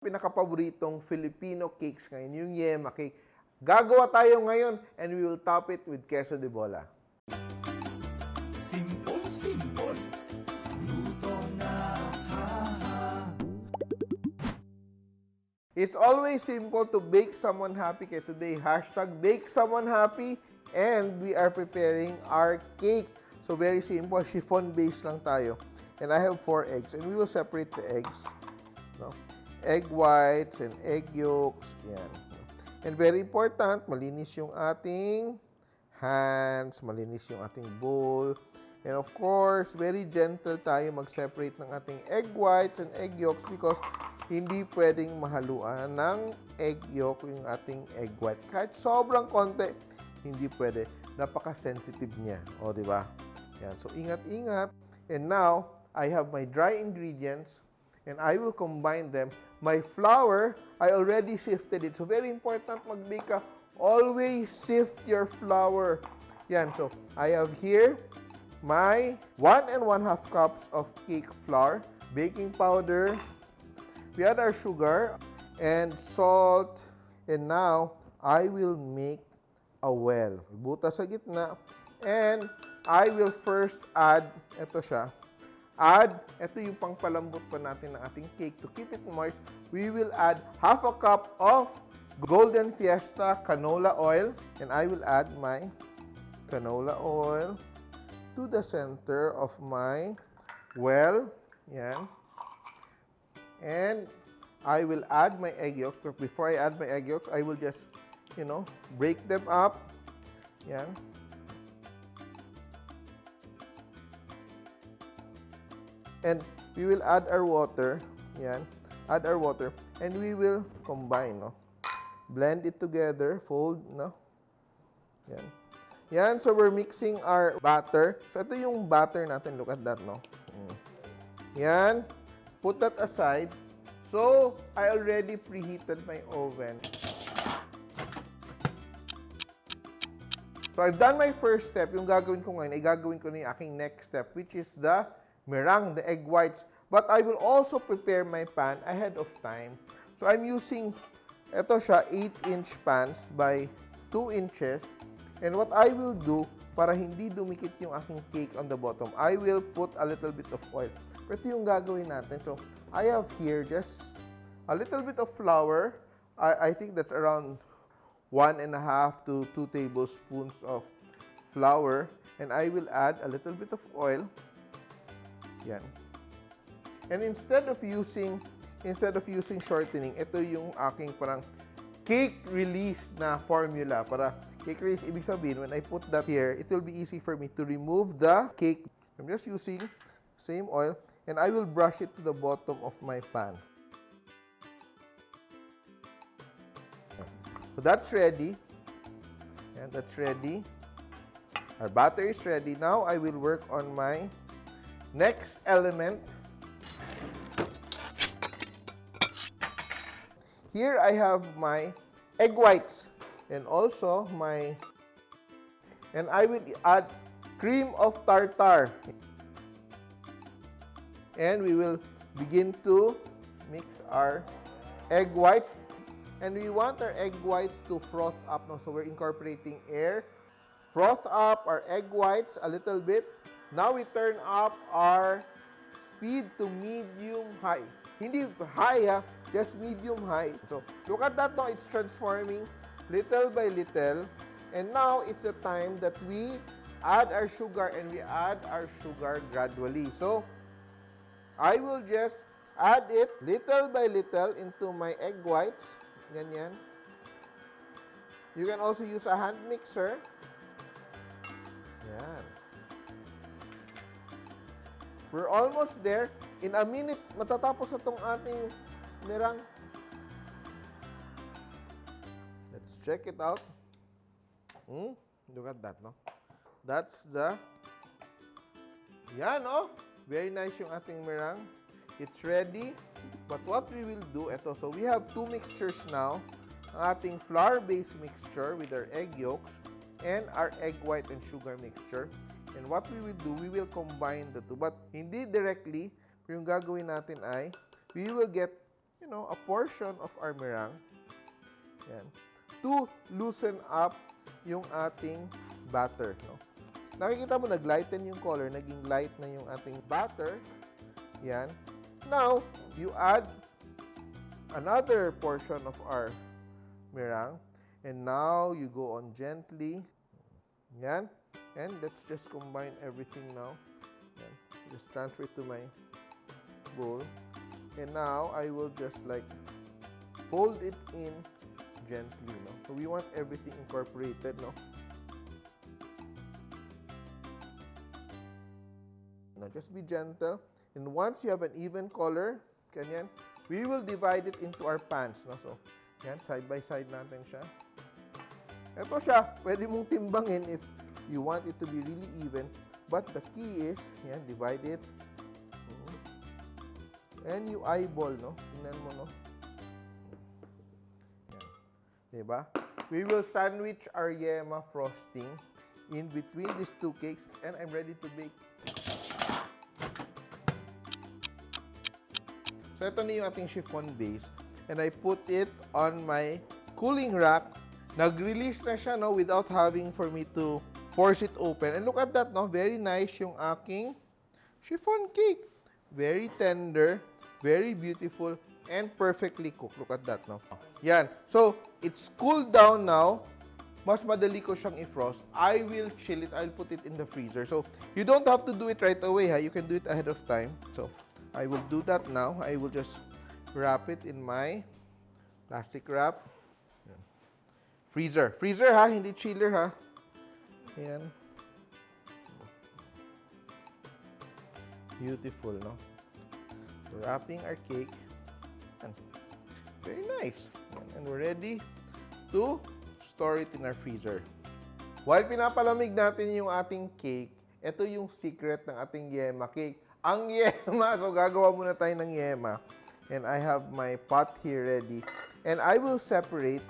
Pinakapaboritong Filipino cakes ngayon, yung Yema cake. Gagawa tayo ngayon and we will top it with queso de bola. Simpol, simpol. Luto na, ha-ha. It's always simple to bake someone happy. Kaya today, #bake someone happy, and we are preparing our cake. So very simple, chiffon base lang tayo. And I have 4 eggs, and we will separate the eggs. No? Egg whites and egg yolks. Yan. And very important, malinis yung ating hands, malinis yung ating bowl. And of course, very gentle tayo mag-separate ng ating egg whites and egg yolks because hindi pwedeng mahaluan ng egg yolk yung ating egg white. Kahit sobrang konti, hindi pwede. Napaka-sensitive niya. O, di ba? Yan. So, ingat-ingat. And now, I have my dry ingredients and I will combine them. My flour, I already sifted it. So, very important mag-bake ka. Always sift your flour. Yan. So, I have here my 1 1/2 cups of cake flour, baking powder. We add our sugar and salt. And now, I will make a well. Butas sa gitna. And I will first add, ito siya, ito yung pangpalambot pa natin ng ating cake. To keep it moist, we will add 1/2 cup of golden Fiesta canola oil. And I will add my canola oil to the center of my well. Yan. And I will add my egg yolks. But before I add my egg yolks, I will just, break them up. Yan. And we will add our water. Yan. Add our water. And we will combine, no? Blend it together. Fold, no? Yan. Yan. So, we're mixing our batter. So, ito yung batter natin. Look at that, no? Yan. Put that aside. So, I already preheated my oven. So, I've done my first step. Yung gagawin ko ngayon, ay gagawin ko na yung aking next step, which is the meringue, the egg whites. But I will also prepare my pan ahead of time. So, I'm using, ito siya, 8-inch pans by 2 inches. And what I will do, para hindi dumikit yung aking cake on the bottom, I will put a little bit of oil. Pero ito yung gagawin natin. So, I have here just a little bit of flour. I think that's around 1 1/2 to 2 tablespoons of flour. And I will add a little bit of oil. Yan. And instead of using shortening, ito yung aking parang cake release na formula. Para cake release, ibig sabihin, when I put that here, it will be easy for me to remove the cake. I'm just using same oil, and I will brush it to the bottom of my pan. So that's ready. And that's ready. Our batter is ready. Now I will work on my next element. Here I have my egg whites and also and I will add cream of tartar. And we will begin to mix our egg whites. And we want our egg whites to froth up. No? So we're incorporating air. Froth up our egg whites a little bit. Now we turn up our speed to medium-high. Hindi high, just medium-high. So, look at that, no? It's transforming little by little. And now, it's the time that we add our sugar, and we add our sugar gradually. So, I will just add it little by little into my egg whites. Ganyan. You can also use a hand mixer. Yan. We're almost there. In a minute, matatapos na itong ating meringue. Let's check it out. Look at that, no? That's the... Yan, no? Very nice yung ating meringue. It's ready. But what we will do, ito. So, we have 2 mixtures now. Ang ating flour-based mixture with our egg yolks and our egg white and sugar mixture. And what we will do, we will combine the two. But hindi directly, pero yung gagawin natin ay, we will get a portion of our meringue. Yan. To loosen up yung ating batter. No? Nakikita mo, nag-lighten yung color, naging light na yung ating batter. Yan. Now, you add another portion of our meringue. And now, you go on gently. Yan. And let's just combine everything now. Yan. Just transfer it to my bowl. And now, I will just like fold it in gently. No? So, we want everything incorporated. No? Now, just be gentle. And once you have an even color, kanyan, we will divide it into our pans. No? So, yan, side by side natin siya. Ito siya, pwede mong timbangin if you want it to be really even. But the key is, yan, divide it. And you eyeball, no? Tingnan mo, no? Yan. Diba? We will sandwich our Yema frosting in between these two cakes. And I'm ready to bake. So, ito na yung ating chiffon base. And I put it on my cooling rack. Nag-release na siya, no, without having for me to force it open. And look at that, no? Very nice yung aking chiffon cake. Very tender, very beautiful, and perfectly cooked. Look at that, no? Yan. So, it's cooled down now. Mas madali ko siyang i-frost. I will chill it. I'll put it in the freezer. So, you don't have to do it right away, ha? You can do it ahead of time. So, I will do that now. I will just wrap it in my plastic wrap. Freezer. Freezer, ha? Hindi chiller, ha? Ayan. Beautiful, no? Wrapping our cake. Ayan. Very nice. Ayan. And we're ready to store it in our freezer. While pinapalamig natin yung ating cake, ito yung secret ng ating Yema cake. Ang Yema. So, gagawa muna tayo ng Yema. And I have my pot here ready. And I will separate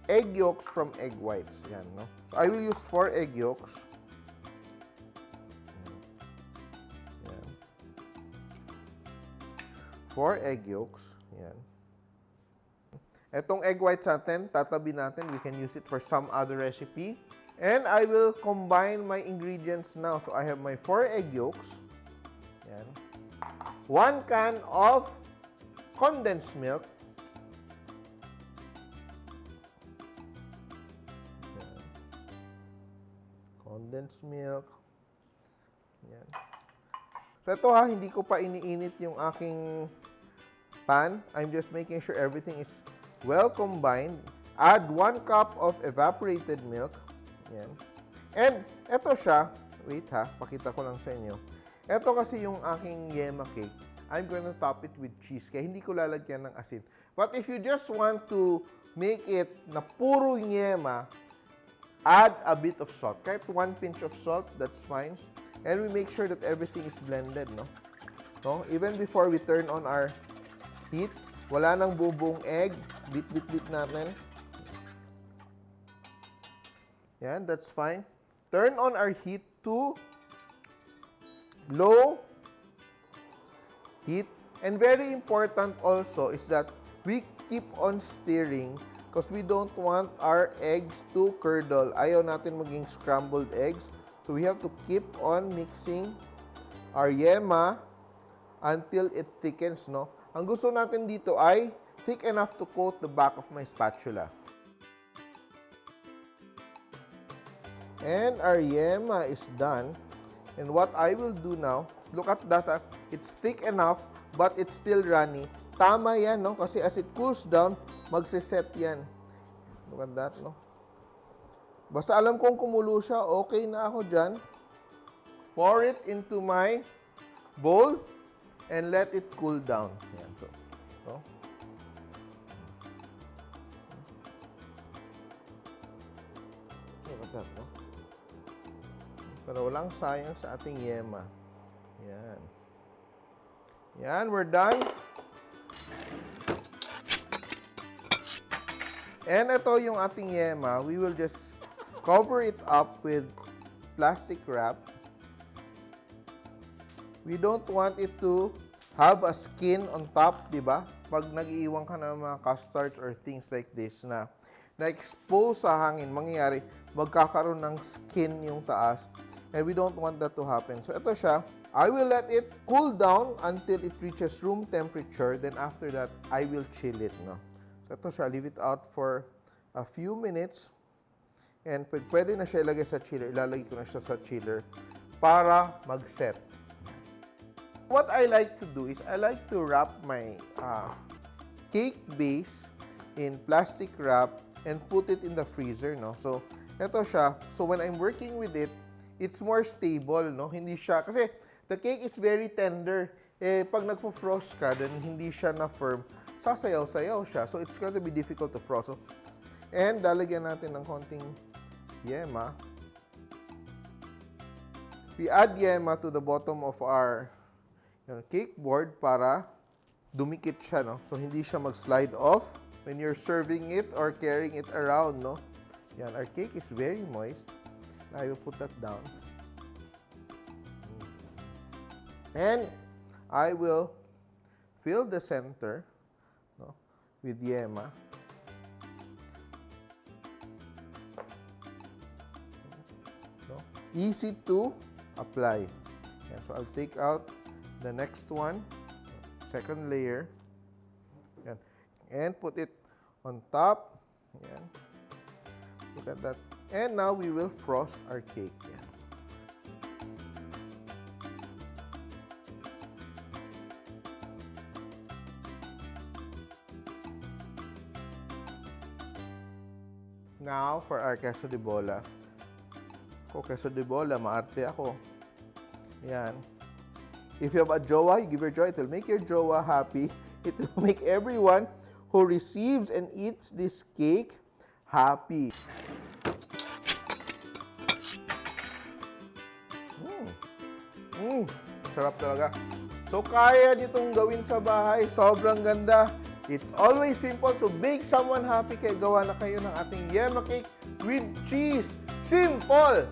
egg yolks from egg whites. Yan, no? So, I will use 4 egg yolks. Yan. 4 egg yolks. Yan. Etong egg whites natin, tatabi natin. We can use it for some other recipe. And I will combine my ingredients now. So, I have my 4 egg yolks. Yan. 1 can of condensed milk. Yan. Condensed milk. Yan. So, ito ha, hindi ko pa iniinit yung aking pan. I'm just making sure everything is well combined. Add 1 cup of evaporated milk. Yan. And, ito siya. Wait ha, pakita ko lang sa inyo. Ito kasi yung aking Yema cake. I'm gonna top it with cheese. Kaya hindi ko lalagyan ng asin. But if you just want to make it na puro Yema, add a bit of salt. Kahit 1 pinch of salt, that's fine. And we make sure that everything is blended, no? No? Even before we turn on our heat, wala nang bubuong egg. Bit natin. Yan, that's fine. Turn on our heat to low heat. And very important also is that we keep on stirring because we don't want our eggs to curdle. Ayaw natin maging scrambled eggs. So we have to keep on mixing our Yema until it thickens, no? Ang gusto natin dito ay thick enough to coat the back of my spatula. And our Yema is done. And what I will do now, look at that, it's thick enough, but it's still runny. Tama yan, no? Kasi as it cools down, magsiset yan. Look at that, no? Basta alam kong kumulo siya, okay na ako dyan. Pour it into my bowl and let it cool down. Yan, so. Look at that, no? Pero walang sayang sa ating Yema. Yan. Yan, we're done. And ito yung ating Yema. We will just cover it up with plastic wrap. We don't want it to have a skin on top, di ba? Pag nag-iiwan ka ng mga custards or things like this na na-expose sa hangin, mangyayari, magkakaroon ng skin yung taas. And we don't want that to happen. So, ito siya. I will let it cool down until it reaches room temperature. Then, after that, I will chill it. No? So, ito siya. Leave it out for a few minutes. And pwede na siya ilagay sa chiller. Ilalagay ko na siya sa chiller para mag-set. What I like to do is I like to wrap my cake base in plastic wrap and put it in the freezer, no? So, eto siya. So, when I'm working with it, it's more stable, no? Hindi siya, kasi the cake is very tender. Eh, pag nagpo-frost ka, then hindi siya na firm, sasayaw-sayaw siya. So, it's going to be difficult to frost. So, and, lalagyan natin ng konting yema. We add yema to the bottom of our cake board para dumikit siya, no? So, hindi siya mag-slide off when you're serving it or carrying it around, no? Yan, our cake is very moist. I will put that down. And I will fill the center, no, with yema. So, easy to apply. Yan, so I'll take out the next one, second layer. Yan. And put it on top. Yan. Look at that. And now we will frost our cake. Yan. Now for our queso de bola. Queso de bola, maarte ako. Yan. If you have a jowa, you give your jowa. It will make your jowa happy. It will make everyone who receives and eats this cake happy. Sarap talaga. So, kaya nitong gawin sa bahay. Sobrang ganda. It's always simple to make someone happy. Kaya gawa na kayo ng ating Yema cake with cheese. Simple!